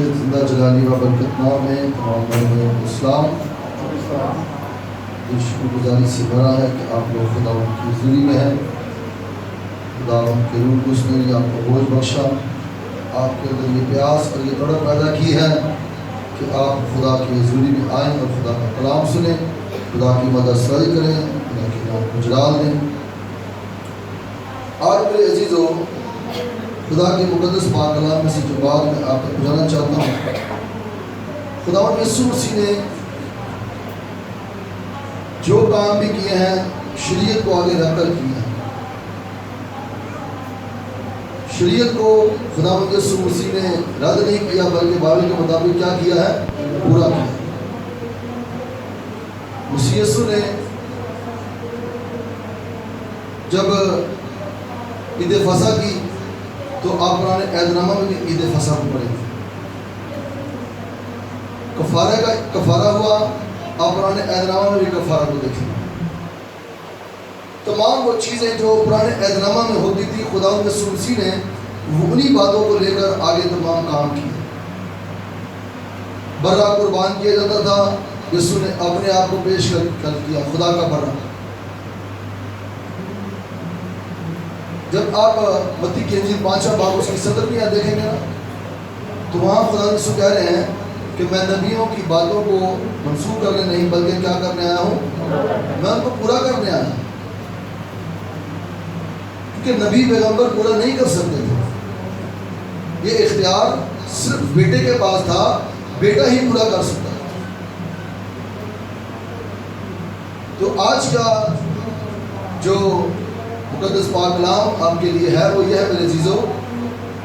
کے زندہ جلالی و برکت نام ہے تمام اسلام یہ شکر گزاری سے بھرا ہے کہ آپ لوگ خدا ان کی حضوری میں ہیں. خدا ان کے روح کو اس نے آپ کو بوجھ بخشا, آپ کے اندر یہ پیاس اور یہ تڑپ پیدا کی ہے کہ آپ خدا کی حضوری میں آئیں اور خدا کا کلام سنیں, خدا کی مدد سرائی کریں, خدا کے نام کو جلال دیں. آج میرے عزیزوں خدا کے مقدس پاک کلام میں سے جو بات میں آپ تک پہنچانا چاہتا ہوں, خداوند یسوع مسیح نے جو کام بھی کیے ہیں شریعت کو آگے رکھ کر کیے ہیں. شریعت کو خداوند یسوع مسیح نے رد نہیں کیا بلکہ بائبل کے مطابق کیا کیا ہے, پورا کیا. مسیح یسوع نے جب عید فصح کی تو آپ قرآن عہد نامہ میں بھی عید فصح کو پڑھیں گے. کفارہ ہوا, آپ قرآن عہد نامہ میں بھی کفارہ کو دیکھیں گے. تمام وہ چیزیں جو قرآن عہد نامہ میں ہوتی تھی خداوند یسوع مسیح نے انہی باتوں کو لے کر آگے تمام کام کیے. برا قربان کیا جاتا تھا, یسوع نے اپنے آپ کو پیش کر کیا, خدا کا برا. جب آپ متی کی انجیل 5واں باب اس کی 17ویں دیکھیں گے نا, تو وہاں خدا یسوع کہہ رہے ہیں کہ میں نبیوں کی باتوں کو منسوخ کرنے نہیں بلکہ کیا کرنے آیا ہوں, میں ان کو پورا کرنے آیا ہوں. کیونکہ نبی پیغمبر پورا نہیں کر سکتے تھے, یہ اختیار صرف بیٹے کے پاس تھا, بیٹا ہی پورا کر سکتا تھا. تو آج کا جو مقدس پاک کلام آپ کے لیے ہے وہ یہ ہے میرے عزیزوں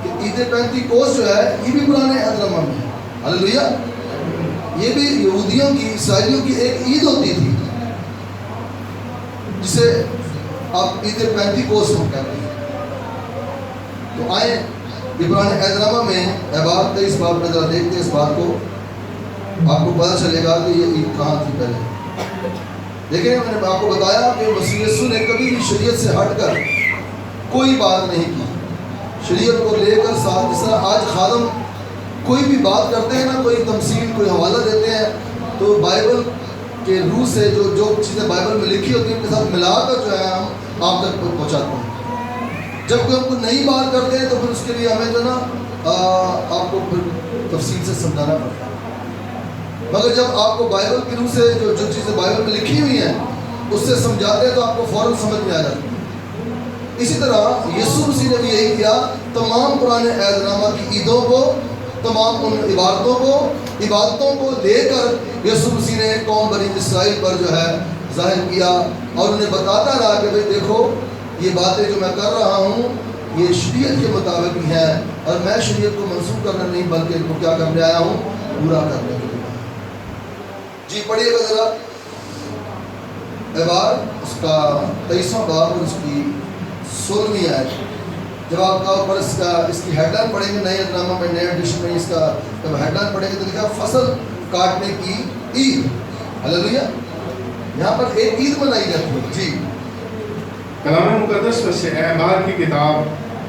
کہ عید پینتیکوست جو ہے یہ بھی قرآن عہد نامہ میں ہے. ہلیلویا. یہ بھی یہودیوں کی, عیسائیوں کی ایک عید ہوتی تھی جسے آپ عید پینتیکوست کہتے ہیں. تو آئیں یہ قرآن عہد نامہ میں احباب 23 باب میں ذرا دیکھتے ہیں اس بات کو, آپ کو پتہ چلے گا کہ یہ عید کہاں تھی. پہلے دیکھیں, میں نے آپ کو بتایا کہ مسیح یسوع نے کبھی بھی شریعت سے ہٹ کر کوئی بات نہیں کی. شریعت کو لے کر ساتھ, جس طرح آج خادم کوئی بھی بات کرتے ہیں نا, کوئی تمثیل کوئی حوالہ دیتے ہیں تو بائبل کے روح سے جو چیزیں بائبل میں لکھی ہوتی ہیں ان کے ساتھ ملا کر جو ہے ہم آپ تک پہنچاتے ہیں. جب کوئی ہم کو نئی بات کرتے ہیں تو پھر اس کے لیے ہمیں جو نا آپ کو پھر تفصیل سے سمجھانا پڑتا ہے. مگر جب آپ کو بائبل کے روح سے جو چیزیں بائبل میں لکھی ہوئی ہیں اس سے سمجھاتے ہیں تو آپ کو فوراً سمجھ میں آ جاتی ہے. اسی طرح یسوع مسیح نے بھی یہی کیا, تمام قرآن عہد نامہ کی عیدوں کو, تمام ان عبادتوں کو لے کر یسوع مسیح نے قوم بنی اسرائیل پر جو ہے ظاہر کیا اور انہیں بتاتا رہا کہ بھئی دیکھو یہ باتیں جو میں کر رہا ہوں یہ شریعت کے مطابق ہی ہیں اور میں شریعت کو منسوخ کرنا نہیں بلکہ ان کو کیا کرنے آیا ہوں, پورا کرنے کے لیے. جی پڑھیے گا ذرا احبار اس کا 23واں باب اور اس کی 16ویں آیت. جب آپ کا اوپر اس کی ہیڈ لائن پڑھیں گے نئے عہد نامہ میں, نئے ایڈیشن میں اس کا جب ہیڈ لائن پڑھیں گے تو لکھا فصل کاٹنے کی عید. ہلیلویا. یہاں پر ایک عید منائی جاتی ہے. جی کلام مقدس میں سے احبار کی کتاب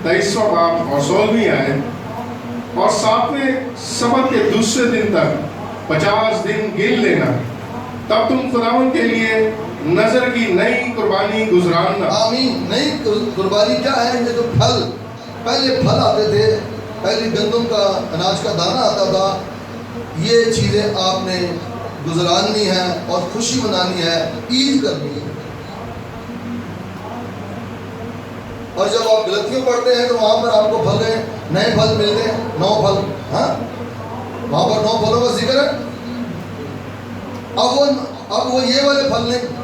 23واں باب اور 16ویں آیت, اور 7ویں سبت کے دوسرے دن تک 50 دن گن لینا, تب تم خداوند کے لیے نظر کی نئی قربانی گزراننا. آمین. نئی قربانی کیا ہے؟ یہ جو پھل, پہلے پھل آتے تھے, پہلے گندم کا اناج کا دانہ آتا تھا, یہ چیزیں آپ نے گزرانی ہے اور خوشی منانی ہے, عید کرنی ہے. اور جب آپ غلطیوں پڑھتے ہیں تو وہاں پر آپ کو پھل نئے پھل ملتے ہیں, 9 پھل. ہاں وہاں پر 9 پھلوں کا ذکر ہے. اب وہ یہ والے پھل نہیں,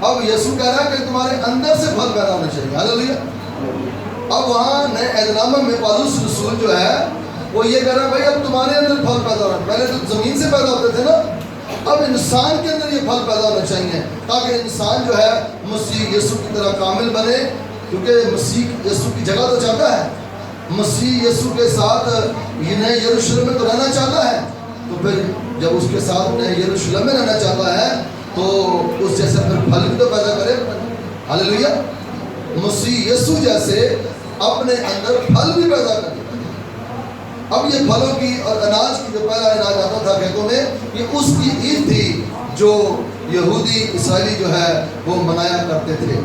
اب یسوع کہہ رہا ہے کہ تمہارے اندر سے پھل پیدا ہونے چاہیے. ہلیلویا. اب وہاں نئے عہد نامہ میں پالوس رسول جو ہے وہ یہ کہہ رہا ہے بھائی اب تمہارے اندر پھل پیدا ہونا, پہلے تو زمین سے پیدا ہوتے تھے نا, اب انسان کے اندر یہ پھل پیدا ہونا چاہیے تاکہ انسان جو ہے مسیح یسوع کی طرح کامل بنے. کیونکہ مسیح یسوع کی جگہ تو چاہتا ہے, مسیح یسوع کے ساتھ یہ نئے یروشلم میں تو رہنا چاہتا ہے, تو پھر جب اس کے ساتھ نئے یروشلم میں رہنا چاہتا ہے تو اس جیسے پھر پھل بھی تو پیدا کرے. ہلیلویا. مسیح یسوع جیسے اپنے اندر پھل بھی پیدا کرے. اب یہ پھلوں کی اور اناج کی جو پہلا اناج آتا تھا کھیتوں میں، یہ اس کی عید تھی جو یہودی اسرائیلی جو ہے وہ منایا کرتے تھے۔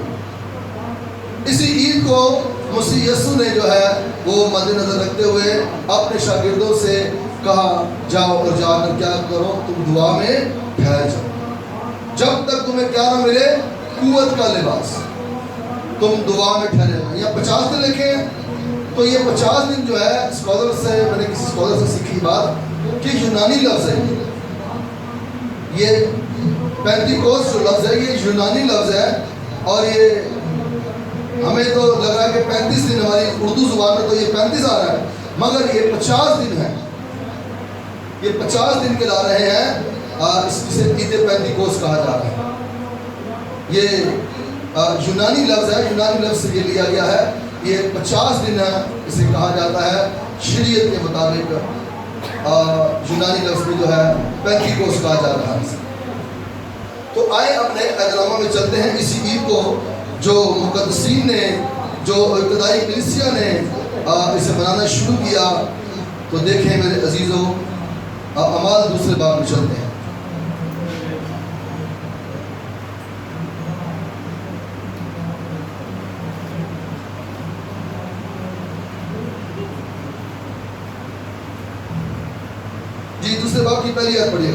اسی عید کو مسیح یسوع نے جو ہے وہ مد نظر رکھتے ہوئے اپنے شاگردوں سے کہا جاؤ اور جا کر کیا کرو، تم دعا میں ٹھہر جاؤ جب تک تمہیں کیا نہ ملے، قوت کا لباس، تم دعا میں ٹھہرے رہو۔ یا 50 دن لکھے ہیں، تو یہ 50 دن جو ہے اسکالر سے، میں نے کسی اسکالر سے سیکھی بات کہ یونانی لفظ ہے، یہ پینتیکوس جو لفظ ہے یہ یونانی لفظ ہے، اور یہ ہمیں تو لگ رہا ہے کہ 35 دن، ہماری اردو زبان میں تو یہ 35 آ رہا ہے، مگر یہ 50 دن ہے، یہ 50 دن کے لا رہے ہیں، اسے عید پینتیکوس کہا جا رہا ہے۔ یہ یونانی لفظ ہے، یونانی لفظ سے یہ لیا گیا ہے، یہ 50 دن ہے، اسے کہا جاتا ہے شریعت کے مطابق، یونانی لفظ میں جو ہے پینتیکوس کہا جا رہا ہے۔ تو آئے اپنے اہتماموں میں چلتے ہیں اسی عید کو جو مقدسین نے، جو ابتدائی کلیسیا نے اسے منانا شروع کیا۔ تو دیکھیں میرے عزیزوں، اعمال دوسرے باب میں چلتے ہیں۔ جی دوسرے باب کی پہلی آیت پڑھیے۔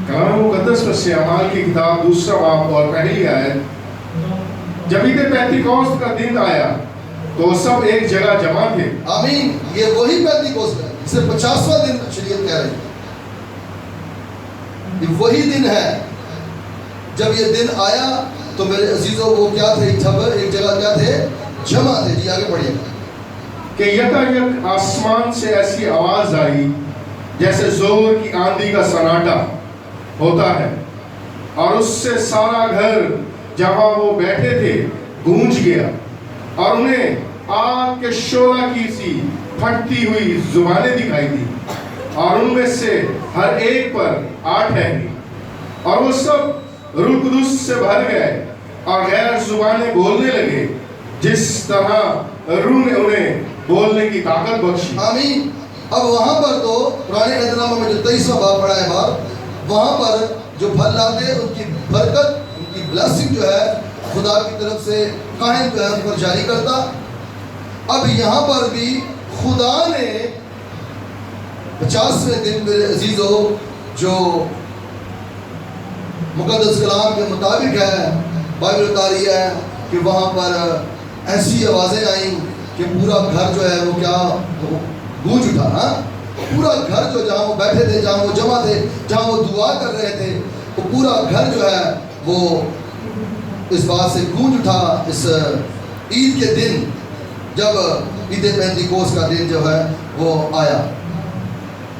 کلام مقدس میں سے اعمال کی کتاب دوسرا باب اور پہلی آیت۔ جب عید پینتیکوست کا دن آیا تو سب ایک جگہ جمع تھے۔ آمین۔ یہ وہی پینتیکوست ہے جسے 50واں دن شریعت کہہ رہی ہے، یہ وہی دن ہے۔ جب یہ دن آیا تو میرے عزیزوں وہ کیا تھے، جب ایک جگہ کیا تھے، جمع تھے۔ جی آگے پڑھیے۔ کہ یکایک آسمان سے ایسی آواز آئی جیسے زور کی آندھی کا سناٹا ہوتا ہے، اور اس سے سارا گھر جہاں وہ بیٹھے تھے گونج گیا، اور انہیں آگ کے شعلہ کی سی پھٹتی ہوئی زبانیں دکھائی دی، اور ان میں سے ہر ایک پر آ ٹھہری، اور وہ سب روح قدس سے بھر گئے اور غیر زبانیں بولنے لگے جس طرح روح نے انہیں بولنے کی طاقت بخشی۔ آمین۔ اب وہاں پر تو پرانے عہد نامہ میں جو 23واں باب پڑھا ہے باب، وہاں پر جو پھل لاتے ان کی برکت، ان کی بلیسنگ جو ہے خدا کی طرف سے کاہن جو ہے ان پر جاری کرتا۔ اب یہاں پر بھی خدا نے 50ویں دن میرے عزیزوں جو مقدس کلام کے مطابق ہے، بائبل بتا رہی ہے کہ وہاں پر ایسی آوازیں آئیں کہ پورا گھر جو ہے وہ کیا گونج اٹھا۔ ہاں، پورا گھر جو جہاں وہ بیٹھے تھے، جہاں وہ جمع تھے، جہاں وہ دعا کر رہے تھے، وہ پورا گھر جو ہے وہ اس بات سے گونج اٹھا۔ اس عید کے دن جب عید پینتیکوس کا دن جو ہے وہ آیا،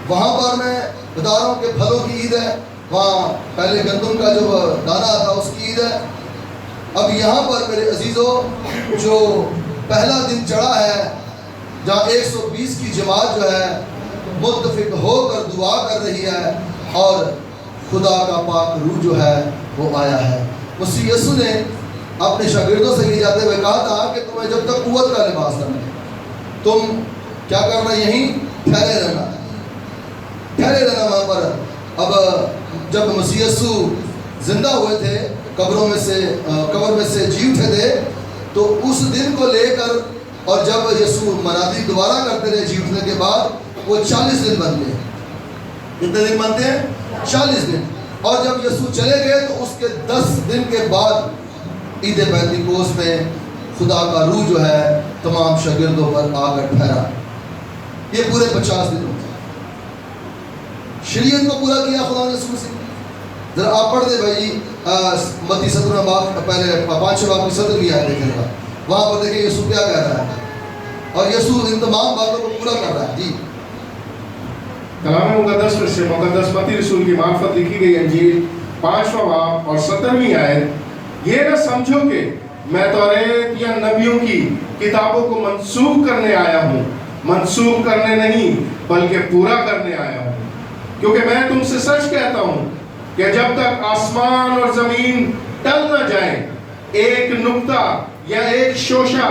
وہاں پر میں بتا رہا ہوں کہ پھلوں کی عید ہے، وہاں پہلے گندم کا جو دانہ تھا اس کی عید ہے۔ اب یہاں پر میرے عزیزوں جو پہلا دن چڑھا ہے، جہاں 120 کی جماعت جو ہے متفق ہو کر دعا کر رہی ہے، اور خدا کا پاک روح جو ہے وہ آیا ہے۔ مسیح یسوع نے اپنے شاگردوں سے یہ جاتے ہوئے کہا تھا کہ تمہیں جب تک قوت کا لباس نہ ملے، تم کیا کرنا، یہیں ٹھہرے رہنا، ٹھہرے رہنا وہاں پر۔ اب جب مسیح یسوع زندہ ہوئے تھے، قبر میں سے جی اٹھے تھے، تو اس دن کو لے کر، اور جب یسوع منادی دوبارہ کرتے رہے جی اٹھنے کے بعد، وہ 40 دن بن گئے۔ کتنے دن بنتے ہیں؟ 40 دن۔ اور جب یسوع چلے گئے تو اس کے 10 دن کے بعد عید پینتیکوس میں خدا کا روح جو ہے تمام شاگردوں پر آ کر ٹھہرا۔ یہ پورے 50 دن ہوتے ہیں، شریعت کو پورا کیا خدا نے یسوع سے۔ ذرا آپ پڑھ دیں بھائی متی 17 باب، پہلے 5 باب کی 17ویں آیت دیکھیں گا، وہاں پر دیکھیں یسوع کیا کہہ رہا ہے، اور یسوع ان تمام باتوں کو پورا کر رہا ہے۔ جی کلام مقدس میں سے مقدس متی رسول کی معرفت لکھی گئی انجیل 5واں باب اور 17ویں آیت۔ یہ نہ سمجھو کہ میں توریت یا نبیوں کی کتابوں کو منسوخ کرنے آیا ہوں، منسوخ کرنے نہیں بلکہ پورا کرنے آیا ہوں، کیونکہ میں تم سے سچ کہتا ہوں کہ جب تک آسمان اور زمین ٹل نہ جائیں، ایک نقطہ یا ایک شوشہ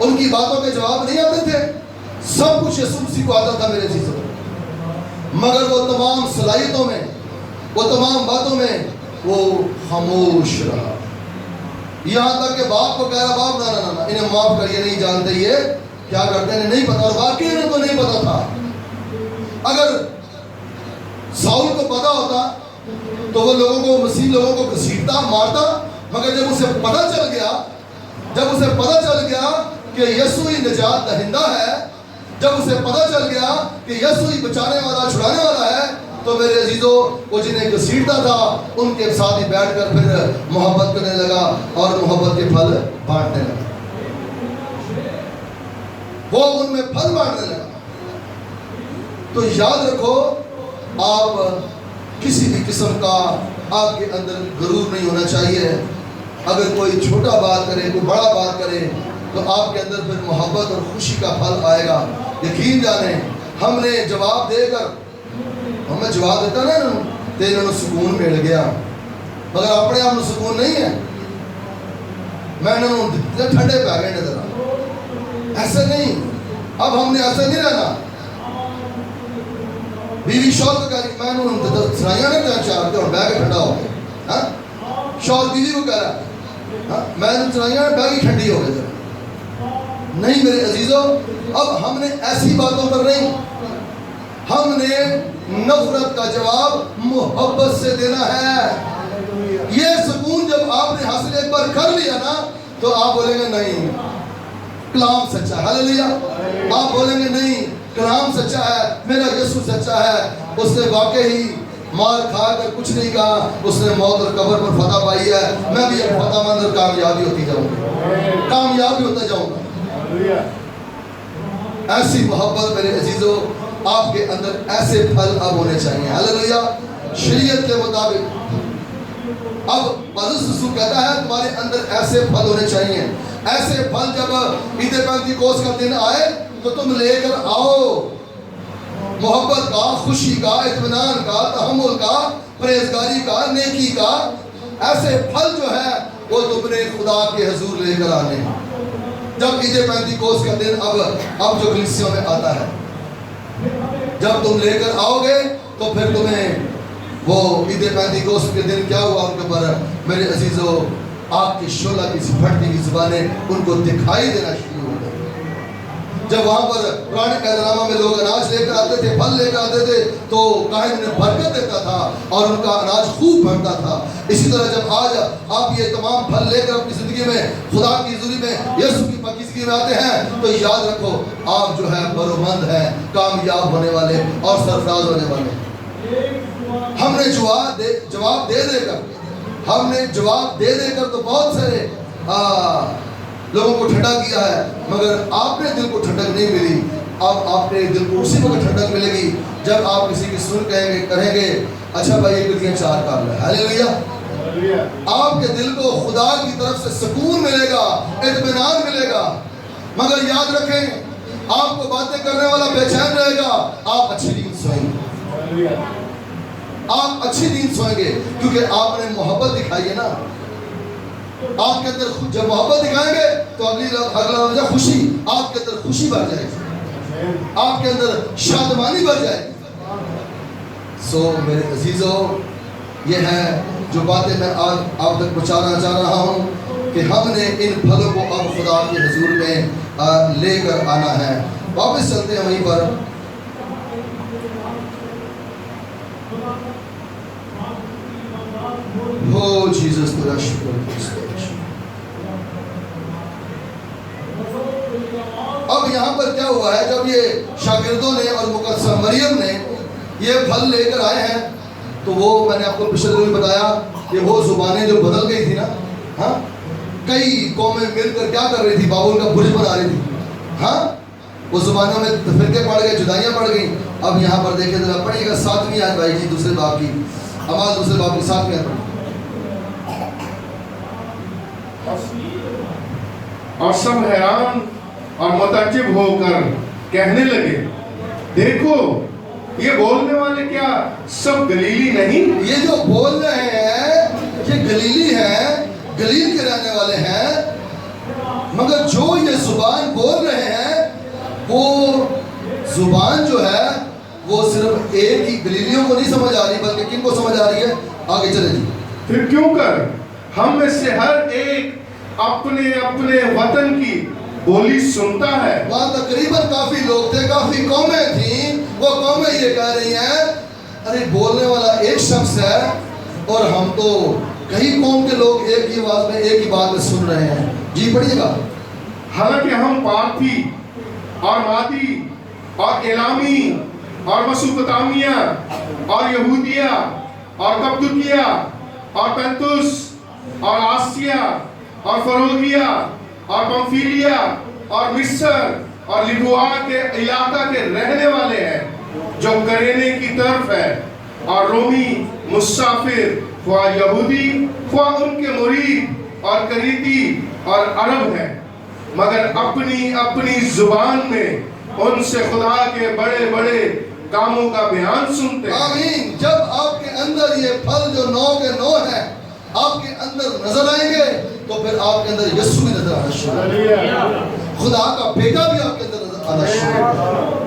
ان کی باتوں کے جواب نہیں آتے تھے، سب کچھ یسوع مسیح کو آتا تھا میرے عزیزوں، مگر وہ تمام صلاحیتوں میں، وہ تمام باتوں میں وہ خاموش رہا، یہاں تک کہ باپ کو کہہ رہا باپ نہ انہیں معاف کر، یہ نہیں جانتے یہ کیا کرتے ہیں، نہیں پتا، اور واقعی انہیں تو نہیں پتا تھا۔ اگر ساؤل کو پتا ہوتا تو وہ لوگوں کو، مسیح لوگوں کو گھسیٹتا، مارتا، مگر جب اسے پتا چل گیا کہ یسوع ہی نجات دہندہ ہے، جب اسے پتا چل گیا کہ یسوع ہی بچانے والا، چھڑانے والا ہے، تو میرے عزیزوں وہ جنہیں گھسیٹتا تھا ان کے ساتھ ہی بیٹھ کر پھر محبت کرنے لگا اور محبت کے پھل بانٹنے لگا، وہ ان میں پھل بانٹنے لگا۔ تو یاد رکھو، آپ کسی بھی قسم کا آپ کے اندر غرور نہیں ہونا چاہیے۔ اگر کوئی چھوٹا بات کرے، کوئی بڑا بات کرے، تو آپ کے اندر پھر محبت اور خوشی کا پھل آئے گا۔ یقین جانیں، ہم نے جواب دے کر، ہمیں جواب دیتا نا تو انہوں نے سکون مل گیا، مگر اپنے آپ میں سکون نہیں ہے، میں انہوں نے ٹھنڈے پہ گئے نظر، ایسے نہیں۔ اب ہم نے ایسے نہیں رہنا۔ بیوی شوہر کو کہہ رہی، میں انہوں نے سنائیاں نہیں چاہتے اور بیگ ٹھنڈا ہو گیا، شوہر بیوی کو کہہ رہا میں نے سنائیاں بیگ ہی ٹھنڈی ہو گئی۔ نہیں میرے عزیزوں، اب ہم نے ایسی باتوں پر نہیں، ہم نے نفرت کا جواب محبت سے دینا ہے۔ یہ سکون جب آپ نے حاصل ایک بار کر لیا نا، تو آپ بولیں گے نہیں کلام سچا ہے، ہاللیلویا۔ آپ بولیں گے نہیں کلام سچا ہے، میرا یسوع سچا ہے، اس نے واقعی مار کھا کر کچھ نہیں کہا، اس نے موت اور قبر پر فتح پائی ہے، میں بھی اب فتح مند اور کامیابی ہوتی جاؤں گا، کامیابی ہوتا جاؤں گا۔ ایسی محبت میرے عزیزوں، آپ کے اندر ایسے پھل اب ہونے چاہیے، ہاللیلویا، شریعت کے مطابق۔ اب پولس رسول کہتا ہے تمہارے اندر ایسے پھل ہونے چاہیے، ایسے پھل جب عید پینتیکوس کا دن آئے تو تم لے کر آؤ، محبت کا، خوشی کا، اطمینان کا، تحمل کا، پرہیزگاری کا، نیکی کا، ایسے پھل جو ہے وہ تم نے خدا کے حضور لے کر آنے ہیں۔ جب عید پینتیکوس کا دن اب جو کلیسیوں میں آتا ہے، جب تم لے کر آؤ گے تو پھر تمہیں وہ عید پینتیکوس کے دن کیا ہوا ان کے اوپر میرے عزیزوں، آگ کی شعلہ کی پھٹتی ہوئی زبانیں ان کو دکھائی دینا شروع ہو گئی۔ جب وہاں پر پرانے عہد میں لوگ اناج لے کر آتے تھے، پھل لے کر آتے تھے، تو کاہن انہیں برکت دیتا تھا اور ان کا اناج خوب بڑھتا تھا۔ اسی طرح جب آج آپ یہ تمام پھل لے کر اپنی زندگی میں، خدا کی حضوری میں، یسوع کی پاکیزگی میں آتے ہیں، تو یاد رکھو آپ جو ہے برومند ہیں، کامیاب ہونے والے اور سرفراز ہونے والے۔ ہم نے جواب دے کر تو بہت سارے لوگوں کو ٹھنڈا کیا ہے، مگر آپ نے دل کو ٹھنڈک نہیں ملی۔ اب آپ نے دل کو اسی وقت ٹھنڈک ملے گی جب آپ کسی کی سن کہیں گے اچھا بھائی یہ گدیاں 4 کر لے، ہاللیلویا۔ آپ کے دل کو خدا کی طرف سے سکون ملے گا، اطمینان ملے گا، مگر یاد رکھیں آپ کو باتیں کرنے والا بے چین رہے گا، آپ اچھی نیند سوئیں گے، آپ اچھی نیند سوئیں گے، کیونکہ آپ نے محبت دکھائی ہے نا۔ آپ کے اندر جب محبت دکھائیں گے تو اگلا وجہ خوشی، آپ کے اندر خوشی بڑھ جائے گی، آپ کے اندر شادمانی بڑھ جائے گی۔ سو میرے عزیزوں، یہ ہے جو باتیں میں آج آپ تک پہنچانا چاہ رہا ہوں کہ ہم نے ان پھلوں کو اب خدا کے حضور میں لے کر آنا ہے۔ واپس چلتے ہیں وہیں پر۔ ہو جیسس تیرا شکر۔ اب یہاں پر کیا ہوا ہے، جب یہ شاگردوں نے اور مقدسہ مریم نے یہ پھل لے کر آئے ہیں، تو وہ میں نے آپ کو پچھلے دن بتایا کہ وہ زبانیں جو بدل گئی تھی نا، ہاں کئی قومیں مل کر کیا کر رہی تھی، بابل کا برج بنا رہی تھی، ہاں وہ زبانوں میں فرقے پڑ گئے، جدائیاں پڑ گئیں۔ اب یہاں پر دیکھیں ذرا پڑھیے گا 7ویں آیت بھائی جی، دوسرے باب کی، آواز دوسرے باب کی 7ویں آیت۔ اور سب حیران اور متعجب ہو کر کہنے لگے، دیکھو یہ بولنے والے کیا سب گلیلی نہیں؟ یہ جو بول رہے ہیں یہ گلیلی ہیں، گلیل کے رہنے والے ہیں۔ مگر جو یہ زبان بول رہے ہیں وہ زبان جو ہے وہ صرف ایک ہی گلیلیوں کو نہیں سمجھ آ رہی بلکہ کن کو سمجھ آ رہی ہے؟ آگے چلے جی. پھر کیوں کر ہم میں سے ہر ایک اپنے اپنے وطن کی بولی سنتا ہے. وہاں تقریباً کافی لوگ تھے, کافی قومیں تھیں. وہ قومیں یہ کہہ رہی ہیں ارے بولنے والا ایک شخص ہے اور ہم تو کئی قوم کے لوگ ایک ہی آواز میں ایک ہی بات میں سن رہے ہیں. جی پڑھیے گا. حالانکہ ہم پارتھی اور مادی اور ایلامی اور مسوپتامیہ اور یہودیہ اور کپدوکیہ اور پینتوس اور آسیہ اور فروگیہ اور پمفیلیا اور مصر اور لیبوا کے علاقہ کے رہنے والے ہیں, جو کرینے کی طرف ہے, اور رومی مسافر خواہ یہودی خواہ ان کے مرید اور کریتی اور عرب ہیں, مگر اپنی اپنی زبان میں ان سے خدا کے بڑے بڑے کاموں کا بیان سنتے ہیں. آمین. جب آپ کے اندر یہ پھل جو 9 کے 9 ہیں آپ کے اندر نظر آئیں گے تو پھر آپ کے اندر یسوع بھی نظر آنا شروع ہوگا, خدا کا بیٹا بھی آپ کے اندر نظر آنا شروع ہوگا.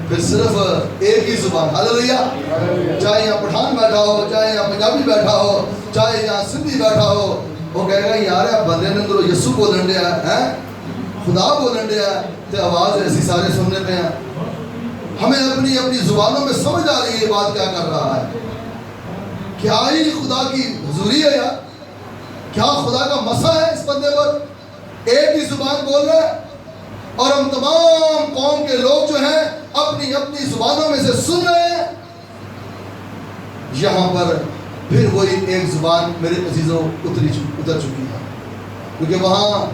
پھر صرف ایک ہی زبان. ہاللیلویہ. چاہے یہاں پٹھان بیٹھا ہو, چاہے یہاں پنجابی بیٹھا ہو, چاہے یہاں سندھی بیٹھا ہو, وہ کہے گا یار بندے نے اندر یسوع بولن دیا ہے, خدا بولن دیا ہے, تو آواز ایسی سارے سننے پہ ہیں. ہمیں اپنی اپنی زبانوں میں سمجھ آ رہی ہے یہ بات کیا کر رہا ہے. کیا ہی خدا کی حضوری ہے یار, کیا خدا کا مسا ہے اس بندے پر. ایک ہی زبان بول رہا ہے اور ہم تمام قوم کے لوگ جو ہیں اپنی اپنی زبانوں میں سے سن رہے ہیں. یہاں پر پھر وہی ایک زبان میرے عزیزوں اتر چکی ہے, کیونکہ وہاں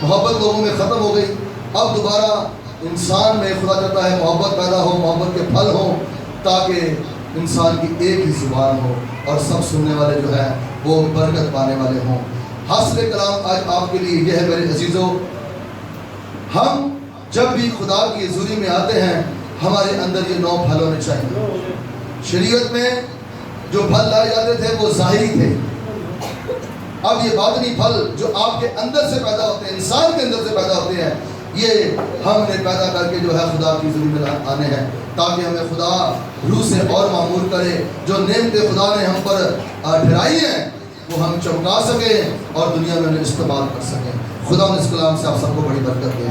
محبت لوگوں میں ختم ہو گئی. اب دوبارہ انسان میں خدا چاہتا ہے محبت پیدا ہو, محبت کے پھل ہوں, تاکہ انسان کی ایک ہی زبان ہو اور سب سننے والے جو ہے وہ برکت پانے والے ہوں. حاصل کلام آج آپ کے لیے یہ ہے میرے عزیزوں, ہم جب بھی خدا کی حضوری میں آتے ہیں ہمارے اندر یہ 9 پھل ہونے چاہیے. شریعت میں جو پھل لائے جاتے تھے وہ ظاہری تھے. اب یہ باطنی پھل جو آپ کے اندر سے پیدا ہوتے ہیں, انسان کے اندر سے پیدا ہوتے ہیں, یہ ہم نے پیدا کر کے جو ہے خدا کی حضوری میں آنے ہیں, تاکہ ہمیں خدا روح سے اور معمور کرے. جو نعمتیں خدا نے ہم پر ٹھہرائی ہیں وہ ہم چمکا سکیں اور دنیا میں انہیں استعمال کر سکیں. خدا اس کلام سے آپ سب کو بڑی برکت دے.